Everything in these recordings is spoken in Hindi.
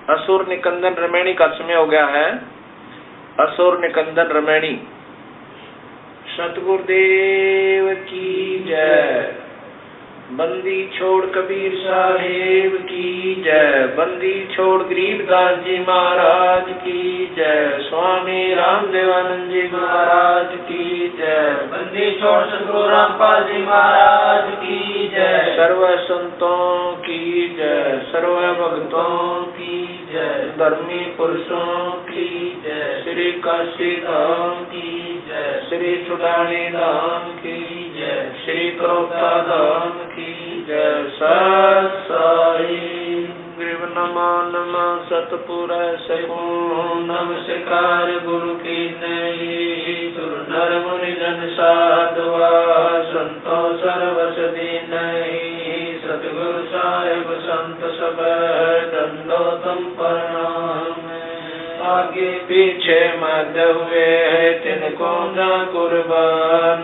असुर निकंदन रमैणी का समय हो गया है। असुर निकंदन रमैणी। सतगुरुदेव की जय। बंदी छोड़ कबीर साहेब की जय। बंदी छोड़ गरीबदास जी महाराज की जय। स्वामी रामदेवानंद जी महाराज की जय। बंदी छोड़ सतगुरु रामपाल जी महाराज की जय। सर्व संतों की जय। सर्व भक्तों की जय। धर्मी पुरुषों की जय। श्री काशी धाम की जय। श्री चुड़ानी धाम की जय। श्री करोता धाम की जय। सत साई ग्रीव नमा नमा सतपुर सकूं नमस्कार गुरु की नई। सुर नर मुनि जन साधुआ संतो सर्वस दीनहि। सतगुरु साहिब संत सब दंडोतम प्रणाम। आगे पीछे मध्य हुए तिनको न कुर्बान।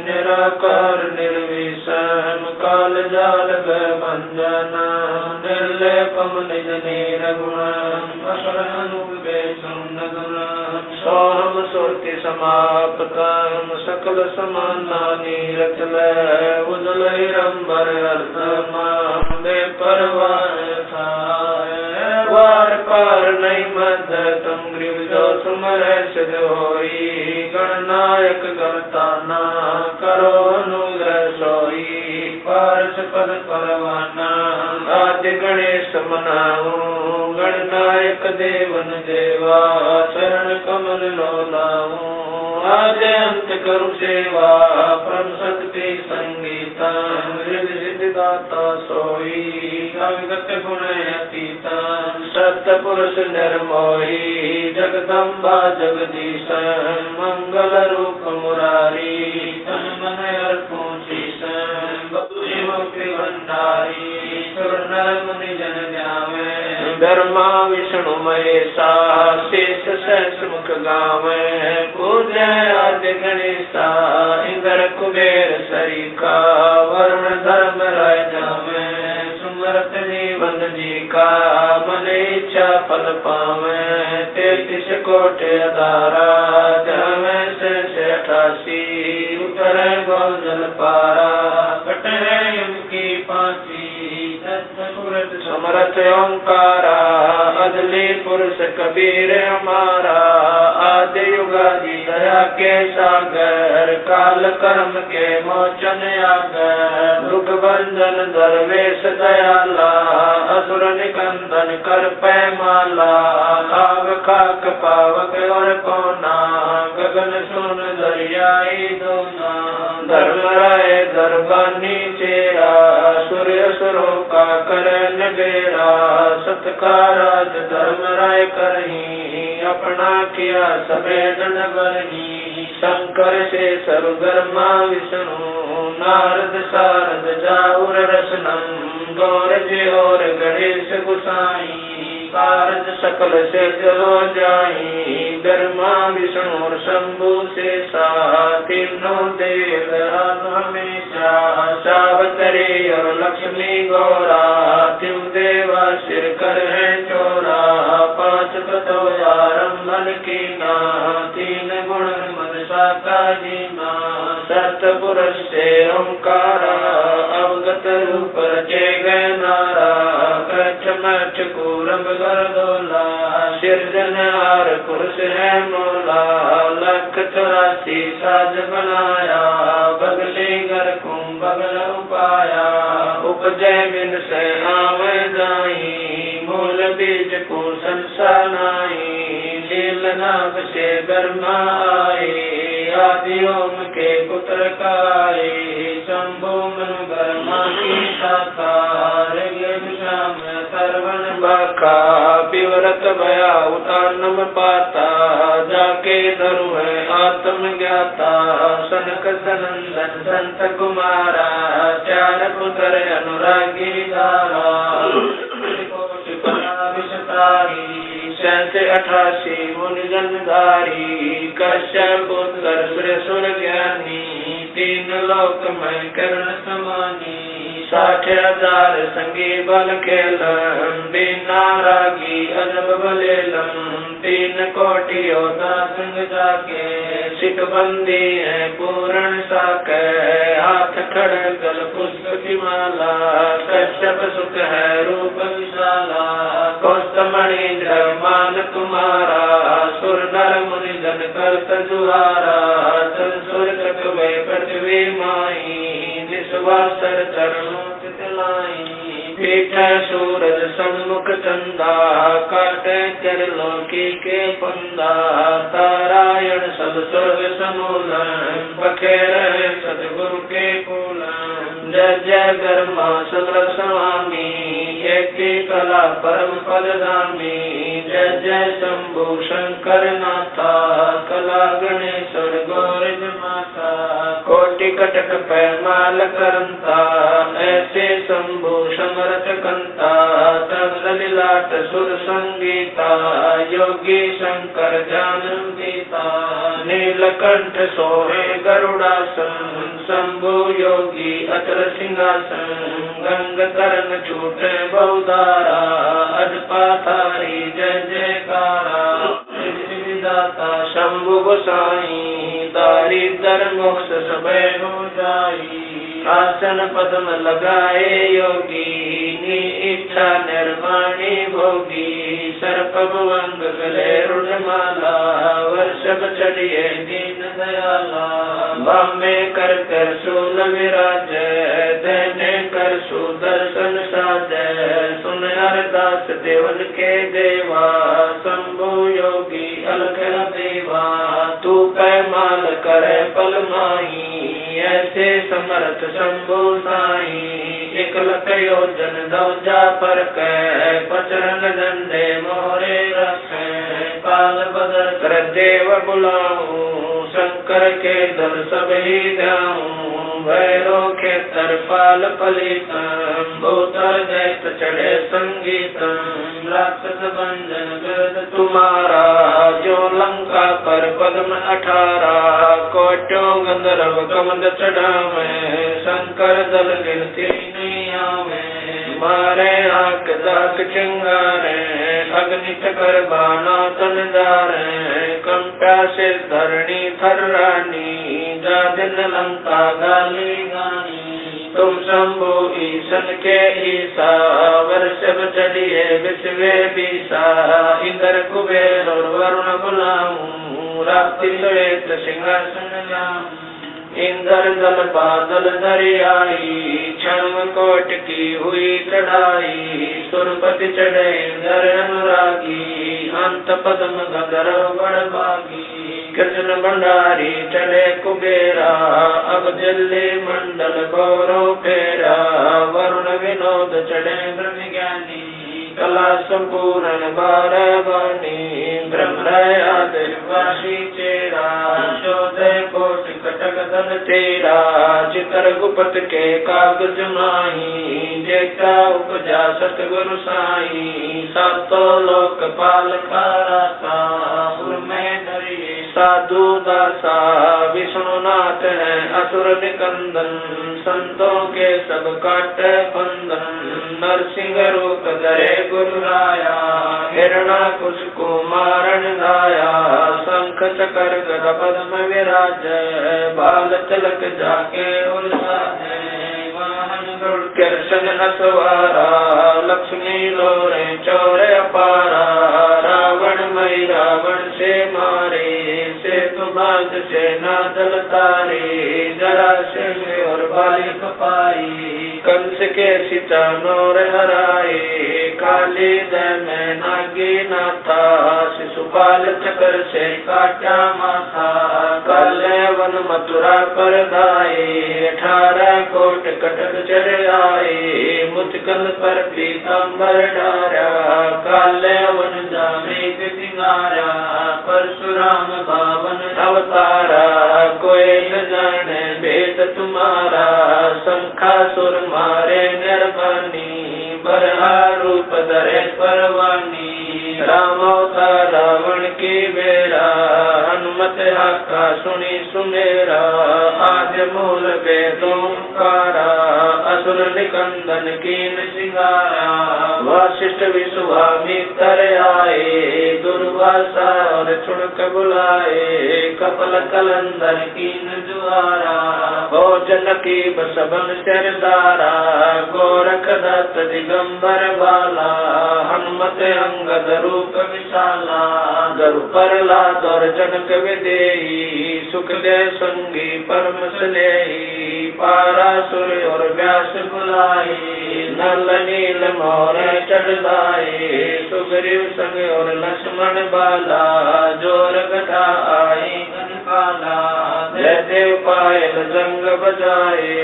निराकार निर्विषम काल जाल बंधन। निर्लेपम निज निर्गुणम असरनुपेशम सोहम सुरति समाप्तम। सकल समानानि रचल उजल रंबर अर्धम। बेपरवाह था वार पार नहीं मध्य तुम ग्रीव जो सुमर सिद्ध होई। गणनायक गणताना करो अनुग्रह सोई। पारस पद परवाना आदि गणेश मनाऊ। गणनायक देवन देवा शरण कमल लोलाऊ। आज अंत करू सेवा परम शक्ति संगीता। सिद्धिदाता सोई अविगत गुण अतीता। सत्य पुरुष निर्मोही जगदम्बा जगदीश। मंगल रूप मुरारी तन मन अर्पण शीश। बपुरी मुक्ति भंडारी सुर मुनि जन जावे। ब्रह्मा विष्णु महेशा शेष सहस मुख गावे। पूज्य आदि गणेशा इंद्र कुबेर सरीखा। वरुण धर्म राय जावे। सुमरत जीवन जी का मन इच्छा फल पावे। 33 कोटि अधारा जमे से 88। उतरे गौ जल पारा कटे यम की फांसी। समरथ ओंकारा अदली पुरुष कबीर हमारा। आदि युगादि दया के सागर काल कर्म के मोचन आगर। दुख भंजन दरवेश दयाला असुर निकंदन कर पैमाला। आग खाक पावक और कोना गगन सुन दरियाई दोना। धर्म राय दरबानी चेरा सूर्य सुरों का करन बेरा। सत्काराज धर्म राय करही अपना किया सफेद नगरही। शंकर से सर्वधर्मा विष्णु नारद सारद जाऊर रसनम। गौर जी और गणेश गुसाई कारज सकल से हो जाई। ब्रह्मा विष्णु और शंभु से तीनों देव हमेशा। सावतरी और लक्ष्मी गौरा तिम देवा सिर कर है चोरा। 5 तत्व आरंभन की ना 3 गुण मनसा का जीना। सतपुरुष से ओंकारा अवगत रूप रचे गए नारा। कच्छ मच्छ कूरम गर्दोला सिरजनहार पुरुष है मोला। 184 साज बनाया बगली घर कुंभ बगल उपाया। उपजय बिन से आवे जाई मूल बीज को संसानाई। लील नाग से ब्रह्मा आई आदि ओम के पुत्र काई। शंभु मनु ब्रह्मा की शाखा सर्वन बाका। विवरत भया उतानम पाता जाके धरु है आत्म ज्ञाता। सनक सनंदन संत कुमारा 4 पुत्र अनुरागी धारा। 88 मुनि जनधारी। कश्यप पुत्र सुर ज्ञानी 3 लोक में कर्ण समानी। 60,000 संगी बल खेलम, बिना रागी अजब बलेलम, 3 कोटि योद्धा संग जाके, सिखबंदी है पूर्ण साके, हाथ खड़गल पुष्प की माला, कश्यप सुख है रूप विशाला, कौस्तमणि मान तुम्हारा, सुर नर मुनि जन करत जुहारा, संसुर चकवे पृथ्वी माई, निस्वासर चरणों चितलाई, पीठ सूरज सन्मुख चंदा, काटे कर लोकी के पंदा, तारायण सब स्वर्ग समूलन, बखेर सदगुरु के फूलन, जय जय गर्मा समर स्वामी, एक कला परम पदगामी, जय जय शंभु शंकर नाथा, कला गणेश्वर गौरज माता, कोटि कटक पैमाल करंता, ऐसे शंभु समरथ कंता, तब ललिलाट सुर संगीता, योगी शंकर जानम गीता, नीलकंठ सोहे गरुड़ासन, शंभु योगी अचल सिंहासन, गंग करण छूटे बहुधारा, अजपाधारी जय जयकारा, दाता शंभु गोसाई, दारिद्र मोक्ष सबे हो जाई, आसन पद्म लगाए योगी, नी इच्छा निर्वाणी भोगी, सर्प भुवंग गले रुणमाला, वर्षभ चढ़िए दीन दयाला, बामे कर शूल विराज, देने कर सुदर्शन साज, सुन अरदास देवन के देवा, शंभु योगी अलख देवा, तू पैमाल करे पल माही, ऐसे समर्थ शंभु साई, 1 लख योजन दौजा पर कै, पचरंग झंडे मोरे रखे, काल बदल कर देव बुलाऊं, शंकर के दल सब ही जाऊं, भैरो के तरपाल पलितम, भूतर दैत चढ़े संगीतम, राक्षस भंजन गर्द तुम्हारा, जो लंका पर पद्म 18, कोटों गंधर्व कमंद चढ़ावे, शंकर दल गिनती नहीं आवे, मारे आंख दाक चिंगारे, अग्नि चकर बाना तन जारे, कंप्या से धरणी थर्रानी, जा दिन लंका गाली गानी, तुम शंभु ईशन के ईसा, वर्षभ चढ़िए विश्वे बीसा, इंद्र कुबेर और वरुण बुलाऊं, रात्रि श्वेत सिंहासन लाऊं, इंद्र दल बादल दरियाई, क्षण कोट की हुई चढ़ाई, सुरपति चढ़े इंद्र अनुरागी, अंत पद्म गंधर्व बड़भागी, कृष्ण भंडारी चढ़े कुबेरा, अब दिल्ली मंडल गौरव फेरा, वरुण विनोद चढ़े ब्रह्म ज्ञानी, कला संपूर्ण बारवानी, ब्रह्मयादि चेरा, चौदह कोटि कटक दल तेरा, चितर गुपत के कागज माही, जेता उपजा सतगुरु साई, सातों लोक पाल खाराता, में धरिए साधु दासा, विष्णुनाथ है असुर निकंदन, संतों के सब काट बंधन, नरसिंह रूप धरे गुरु राया, हिरणाकुश को मारण गाया, शंख चकर गदा पद्म विराज, बाल तिलक जाके उल्लास, कृष्ण असवारा, लक्ष्मी लोरे चौर अपारा, रावण मई रावण से मारे, सेतु बांध से नादल तारे, जरासंध और बाली कपाई, कंस के सीता नौर हराए, काली दय में नागी नाथा, शिशुपाल चक्र से काटा माथा, काले वन मथुरा पर गाए, 18 कोट कटक चढ़ आए, मुचकल पर पीताम्बर डारा, काले वन जामे सिंगारा, परशुराम बावन अवतारा, कोई न जाने भेद तुम्हारा, शंखासुर मारे निर्वाणी, बरहा रूप धरे परवानी, राम अवतार रावण की बेरा, हनुमत हाका सुनी सुमेरा, आज मूल वेदों कारा, असुर असुर निकंदन कीन सिंगारा। वशिष्ठ विश्वामित्र आए दुर्वासा और छुड़क बुलाए कपल कलंदर कीन जुआरा। भोजन की बसबन सरदारा गोरख दत्त दिगंबर बाला। हनुमत अंगद रूप विशाला दरु प्रहलाद और जनक विदेही। सुखदेव संगी परम स्नेही पारासुर और व्यास बुलाए। नल नील मोर चढ़ाए सुग्रीव संग और लक्ष्मण बाला। जोर गदा आए गणपाला जयदेव पायल जंग बजाए।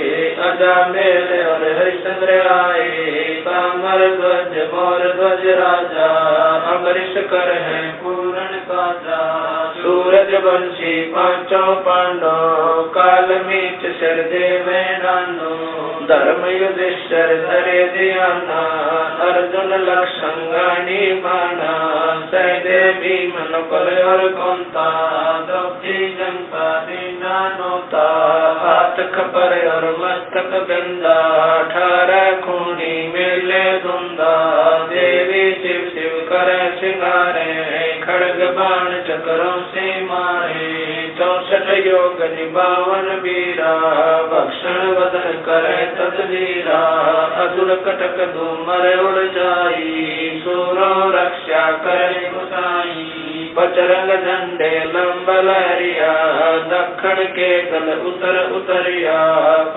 अजा मेल और हरिश्चंद्र आए तामर ध्वज मोर ध्वज राजा। अमरीश कर है पूर्ण काजा सूरज वंशी पांचों पांडव। काल मीत शर देव नानो धर्म युधिष्ठिर धरे ध्याना। अर्जुन लक्षण गानी माना सहदेव भीमन पर और कुंता। द्रौपदी जनता दीना नोता हाथ खपर और मस्तक गंदा। 18 खूनी मेले धुंधा देवी शिव शिव करे सिंगारे। खड़ग बाण चक्रों से मारे 64 योग निभावन वीरा। भक्षण वदन करे तदवीरा असुर कटक धूमर उड़ जाई। सूरो रक्षा करे गुसाई बजरंग झंडे लंब लहरिया। दक्षिण के दल उतर उतरिया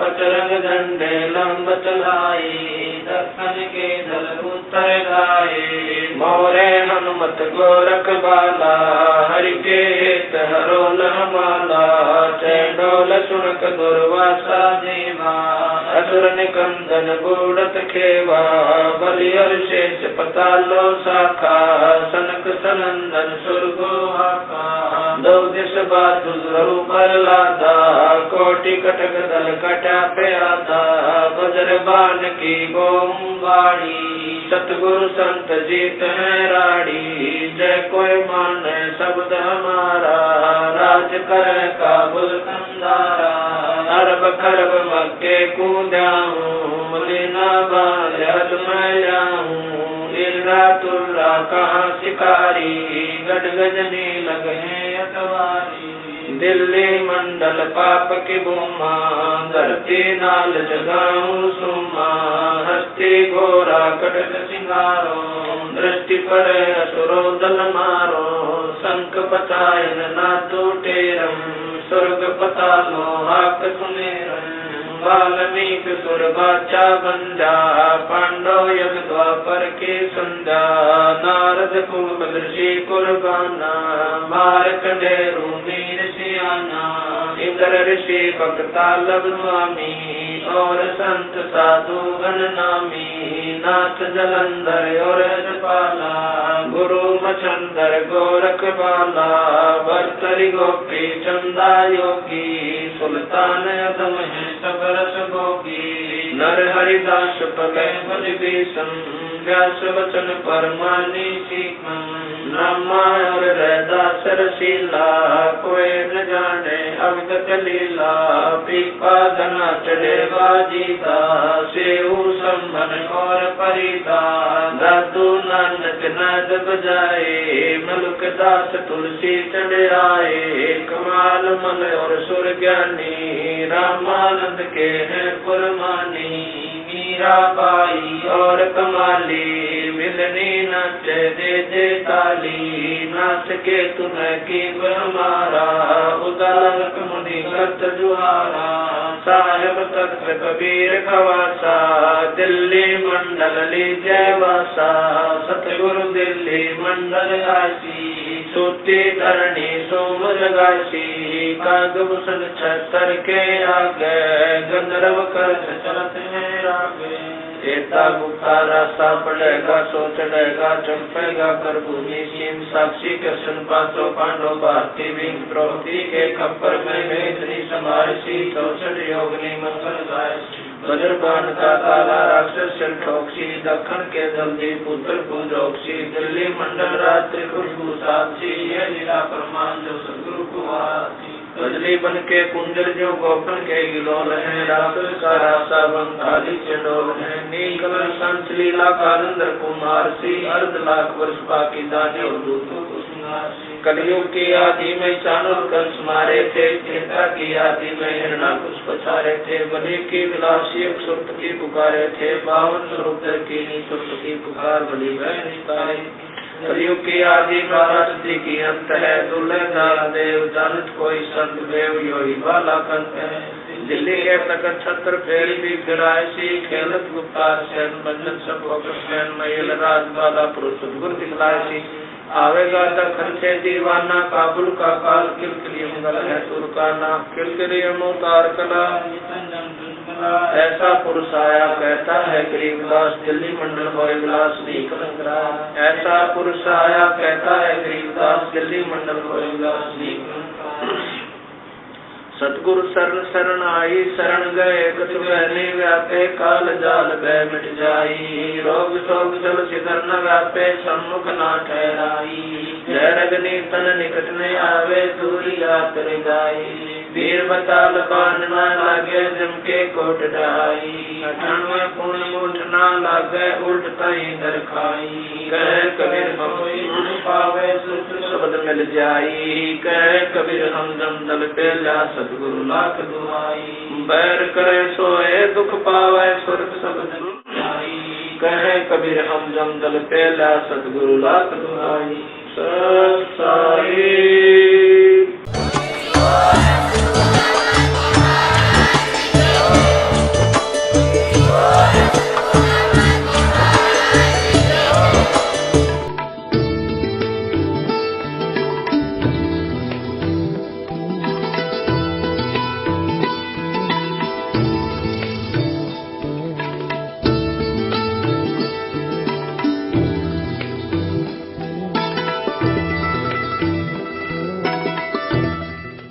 बजरंग झंडे लंब चलाई। दक्षिण के दल उतर गाए मोरे हनुमत गोरख बाला। हरि के हित हरोल माला चैडोल सुनक दुर्वासा देवा। असुर निकंदन बूढ़त खेवा बलि और शेष पतालो शाखा। सनक सनंदन सुरगो हाका दो दिश बातु पर लादा। कोटि कटक दल कटा पे आधा बजर बाण की बोम बाड़ी। सतगुरु संत जीत है राड़ी जय कोई मान शब्द हमारा। राज कर काबुल कंदारा अरब खरब मक्के कूदाऊं। लीना बाल मैं जाऊं इर्रा तुर्रा कहाँ शिकारी। गढ़ गजनी लगे अतवारी दिल्ली मंडल पाप की भूमा। धरती नाल जगाऊं सुमा हस्ती घोरा कटक सिंगारो। दृष्टि पर असुरो दल मारो शंख पतायन ना टूटेरम। स्वर्ग पतालो हाक सुनेरम वाल्मीक सुर बाचा बंजा। पांडव यग द्वापर के संध्या नारद कुल ऋषि कुर्बाना। मार्कंडेय मीर सियाना इंद्र ऋषि भक्ता लब स्वामी। और संत साधु गण नामी नाथ जलंधर और पाला। गुरु मचंदर गोरख बाला भर्तरी गोपी चंदा योगी। सुल्तान अदम है सब रस भोगी। नर हरिदास पगे बलि भीषम व्यास वचन परमानी सीखम। ब्रह्मा और रैदास रसीला कोई न जाने अवगत लीला। पीपा धना चढ़े बाजीता सेऊ संभन और परिता। दादू नानक नाद बजाए मलुक दास तुलसी चढ़ आए। कमाल मल और सुर ज्ञानी रामानंद के हैं पुरमानी। मीरा बाई और कमाली मिलनी नाच दे ताली। नाच के तुम्हें की हमारा उदालक मुनि करत जुहारा। साहेब तख्त कबीर खवासा दिल्ली मंडल लीजय वासा। सतगुरु दिल्ली मंडल काशी सूती धरणी सोम जगासी। कागभूषण छतर के आगे गंधर्व कर चलत है रागे। एता गुप्ता रास्ता पड़ेगा सो चढ़ेगा चंपेगा कर भूमि सीम। साक्षी कृष्ण पांचों पांडव भारती बिंग द्रौपदी के खप्पर में वेदनी समारसी। 64 योगनी मंगल गाय वज्रबाण का काला राक्षस चल ठोकसी। दक्षिण के जल्दी पुत्र पूजोक्सी। दिल्ली मंडल रात्रि खुशबू साक्षी। ये लीला प्रमाण जो सदगुरु को आती। कजली बन के कुंजर जो गोपन के गिलोल है, राक्षस का रासा बंगाली चंडोल है, नील कमल संत लीला कालंदर कुमार सी, अर्ध लाख वर्ष बाकी दाने और दूतों को सिंगार सी। कलयुग की आदि में चाणूर कंस मारे थे, त्रेता की आदि में हिरणाकुश पछारे थे, बलि की विलासी सुरत की पुकारे थे, 52 स्वरूप की सुरत की पुकार बलि वह निस्तारे। कलयुग की आदि 12 सदी की अंत है, दुल्हे दाल देव जानत कोई संत देव योही बाला कंत है। दिल्ली के तकत छत्र फेर भी फिराए सी, खेलत गुप्ता सैन बंधन सब होकर सैन महिल राज बाला पुरुष गुर दिखलाए सी। आवेगा दखन से दीवाना काबुल का काल, किलकिली मंगल है तुर का नाम, किलकिली अवतार कला ऐसा पुरुष आया कहता है गरीबदास, दिल्ली मंडल होए विलास दी कलंगरा। ऐसा पुरुष आया कहता है गरीबदास, दिल्ली मंडल होए विलास दी कलंगरा। सतगुरु शरण शरण आई, शरण गए कछ बहने व्यापे, काल जाल भय मिट जाई, रोग शोक जल सिधर न व्यापे, सम्मुख ना ठहराई। जय रगनी तन निकट न आवे, दूरी यात्र जाई, वीर बताल बान न लागे, जम के कोट ढाई। 98 पूर्ण मुठ न लागे, उल्ट तई दर खाई। कह कबीर होई गुण पावे, सुख शब्द मिल जाई। कह कबीर हम जम दल पे ला, सतगुरु लाख दुआई। बैर करे सोए दुख पावे, सुरत शब्द जाई। कह कबीर हम जम दल पे ला, सतगुरु लाख दुआई। सत साई